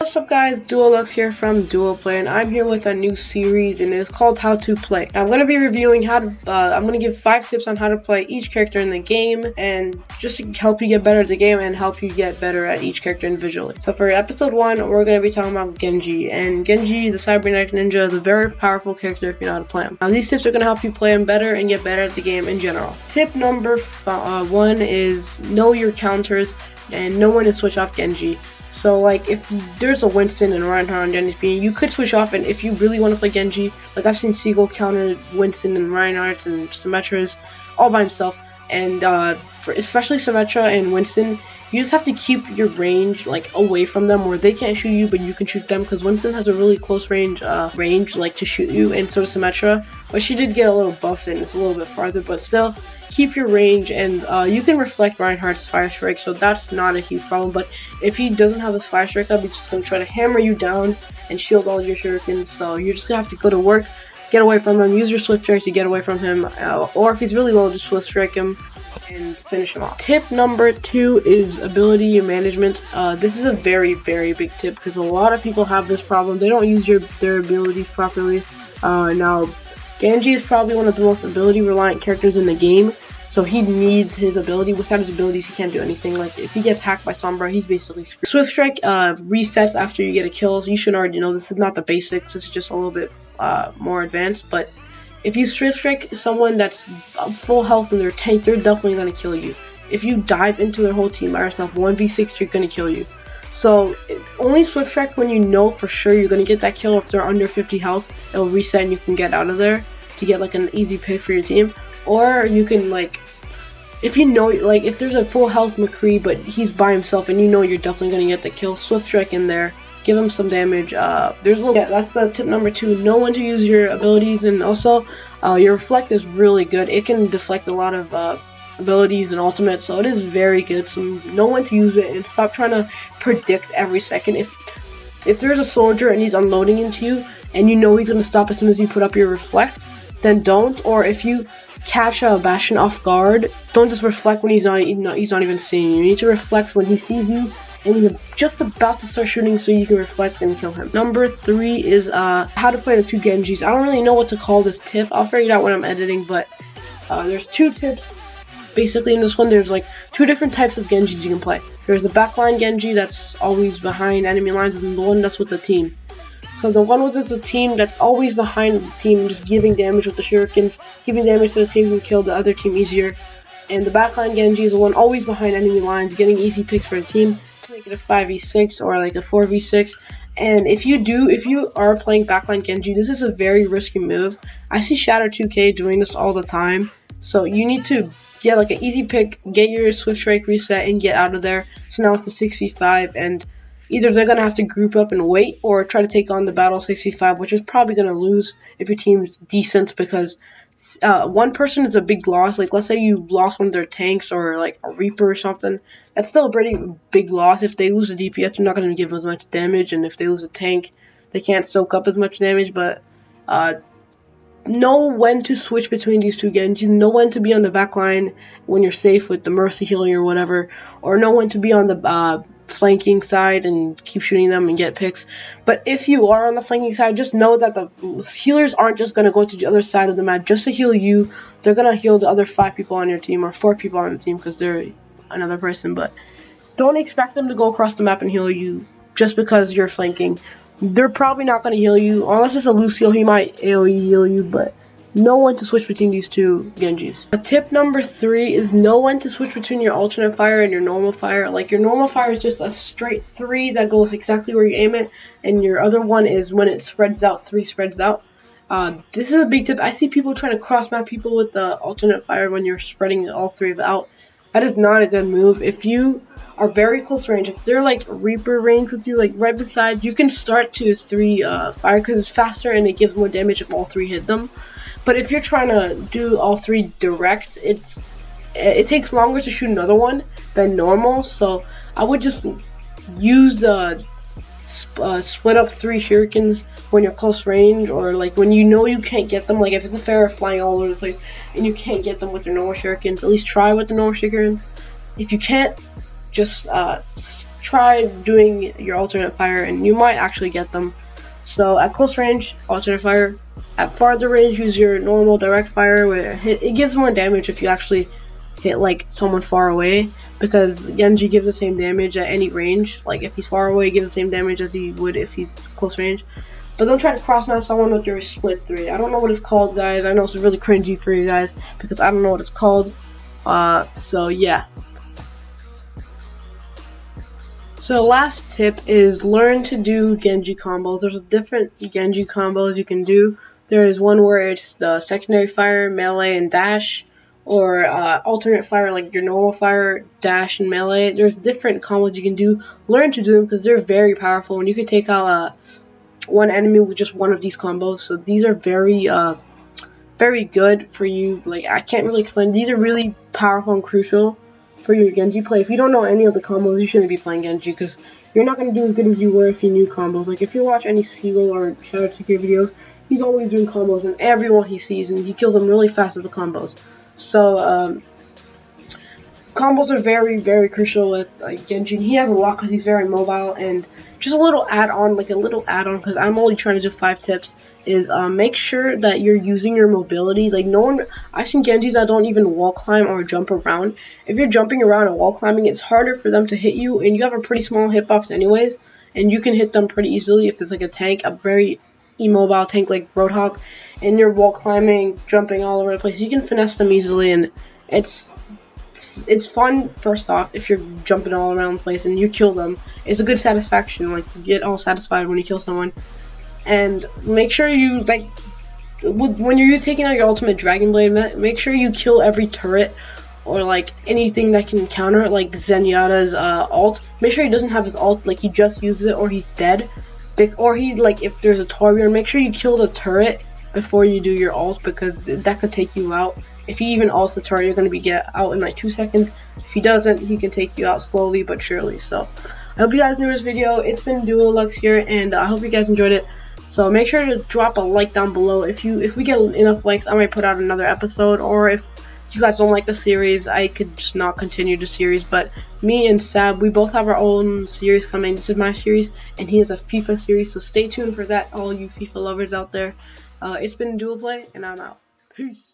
What's up guys, duolux here from Dual Play, and I'm here with a new series and it's called How to Play. Now, I'm going to be reviewing how to, I'm going to give 5 tips on how to play each character in the game and just to help you get better at the game and help you get better at each character individually. So for episode 1, we're going to be talking about Genji, and Genji, the cybernetic ninja, is a very powerful character if you know how to play him. Now these tips are going to help you play him better and get better at the game in general. Tip number 1 is know your counters and know when to switch off Genji. So like if there's a Winston and Reinhardt on Genji, you could switch off, and if you really want to play Genji, like I've seen Seagull counter Winston and Reinhardt and Symmetras all by himself, and especially Symmetra and Winston, you just have to keep your range like away from them where they can't shoot you but you can shoot them, because Winston has a really close range like to shoot you, and so does Symmetra, but she did get a little buffed and it's a little bit farther, but still keep your range, and you can reflect Reinhardt's fire strike, so that's not a huge problem. But if he doesn't have his fire strike up, he's just going to try to hammer you down and shield all your shurikens, so you're just going to have to go to work, get away from him, use your swift strike to get away from him, or if he's really low, just swift strike him and finish him off. Tip number 2 is ability management. This is a very big tip because a lot of people have this problem. They don't use their abilities properly. Now Genji is probably one of the most ability reliant characters in the game, so he needs his ability. Without his abilities, he can't do anything. Like if he gets hacked by Sombra, he's basically screwed. Swift strike resets after you get a kill, so you should already know this is not the basics. This is just a little bit more advanced. But if you swift strike someone that's full health in their tank, they're definitely gonna kill you. If you dive into their whole team by yourself, 1v6, they're gonna kill you. So only swift strike when you know for sure you're gonna get that kill. If they're under 50 health, it'll reset and you can get out of there to get like an easy pick for your team. Or you can, like, if you know, like if there's a full health McCree but he's by himself and you know you're definitely gonna get the kill, swift strike in there, give him some damage. There's a little, yeah, that's the tip number 2. Know when to use your abilities, and also your reflect is really good. It can deflect a lot of abilities and ultimates, so it is very good. So know when to use it and stop trying to predict every second. If there's a soldier and he's unloading into you and you know he's gonna stop as soon as you put up your reflect, then don't. Or if you catch a Bastion off guard, don't just reflect when he's not even seeing you. You need to reflect when he sees you and he's just about to start shooting, so you can reflect and kill him. Number 3 is how to play the 2 Genjis. I don't really know what to call this tip. I'll figure it out when I'm editing, but there's 2 tips. Basically in this one, there's like 2 different types of Genjis you can play. There's the backline Genji that's always behind enemy lines, and the one that's with the team. So the one with the team that's always behind the team, just giving damage with the shurikens, giving damage to the team who kill the other team easier. And the backline Genji is the one always behind enemy lines, getting easy picks for the team to make it a 5v6 or like a 4v6. And if you are playing backline Genji, this is a very risky move. I see Shatter 2K doing this all the time. So you need to get like an easy pick, get your swift strike reset, and get out of there. So now it's the 6v5, and either they're going to have to group up and wait or try to take on the battle 6v5, which is probably going to lose if your team's decent, because one person is a big loss. Like let's say you lost one of their tanks or like a Reaper or something. That's still a pretty big loss. If they lose a DPS, they're not going to give as much damage, and if they lose a tank, they can't soak up as much damage. But know when to switch between these 2 Genjis. Know when to be on the back line when you're safe with the Mercy healing or whatever, or know when to be on the flanking side and keep shooting them and get picks. But if you are on the flanking side, just know that the healers aren't just going to go to the other side of the map just to heal you. They're going to heal the other 5 people on your team or 4 people on the team because they're another person. But don't expect them to go across the map and heal you just because you're flanking. They're probably not going to heal you unless it's a Lucio. He might AoE heal you, but know when to switch between these 2 Genjis. Tip number 3 is know when to switch between your alternate fire and your normal fire. Like your normal fire is just a straight 3 that goes exactly where you aim it, and your other one is when it spreads out, 3 spreads out. This is a big tip. I see people trying to cross map people with the alternate fire when you're spreading all 3 out. That is not a good move. If you are very close range, if they're like Reaper range with you, like right beside, you can start to 3 fire because it's faster and it gives more damage if all 3 hit them. But if you're trying to do all 3 direct, it takes longer to shoot another one than normal. So I would just use the split up 3 shurikens when you're close range, or like when you know you can't get them. Like if it's a Pharah flying all over the place and you can't get them with your normal shurikens, at least try with the normal shurikens. If you can't, just try doing your alternate fire, and you might actually get them. So at close range, alternate fire. At farther range, use your normal direct fire, where it gives more damage if you actually hit like someone far away, because Genji gives the same damage at any range. Like if he's far away, he gives the same damage as he would if he's close range. But don't try to cross match someone with your split 3. I don't know what it's called, guys. I know it's really cringy for you guys because I don't know what it's called. So yeah. So the last tip is learn to do Genji combos. There's different Genji combos you can do. There is one where it's the secondary fire, melee, and dash, or alternate fire like your normal fire, dash, and melee. There's different combos you can do. Learn to do them because they're very powerful, and you can take out one enemy with just one of these combos. So these are very good for you. Like, I can't really explain. These are really powerful and crucial for your Genji play. If you don't know any of the combos, you shouldn't be playing Genji because you're not going to do as good as you were if you knew combos. Like, if you watch any Seagull or Shadow Secret videos, he's always doing combos, and everyone he sees, and he kills them really fast with the combos. So, combos are very, very crucial with Genji. He has a lot because he's very mobile, and just a little add-on, because I'm only trying to do 5 tips, is make sure that you're using your mobility. Like, I've seen Genjis that don't even wall climb or jump around. If you're jumping around and wall climbing, it's harder for them to hit you, and you have a pretty small hitbox anyways, and you can hit them pretty easily if it's like a tank, a very immobile tank like Roadhog, and you're wall climbing, jumping all over the place. You can finesse them easily, and it's fun. First off, if you're jumping all around the place and you kill them, it's a good satisfaction. Like, you get all satisfied when you kill someone. And make sure you, like, when you're taking out your ultimate Dragon Blade, make sure you kill every turret or like anything that can counter, like Zenyatta's ult. Make sure he doesn't have his ult, like he just used it or he's dead. Or he, like, if there's a Torbjorn, make sure you kill the turret before you do your ult, because that could take you out. If he even ults the turret, you're going to get out in like 2 seconds. If he doesn't, he can take you out slowly but surely. So I hope you guys enjoyed this video. It's been duolux here, and I hope you guys enjoyed it. So make sure to drop a like down below. If we get enough likes, I might put out another episode. Or if you guys don't like the series, I could just not continue the series. But me and Sab, we both have our own series coming. This is my series, and he has a FIFA series. So stay tuned for that, all you FIFA lovers out there. It's been Dual Play, and I'm out. Peace.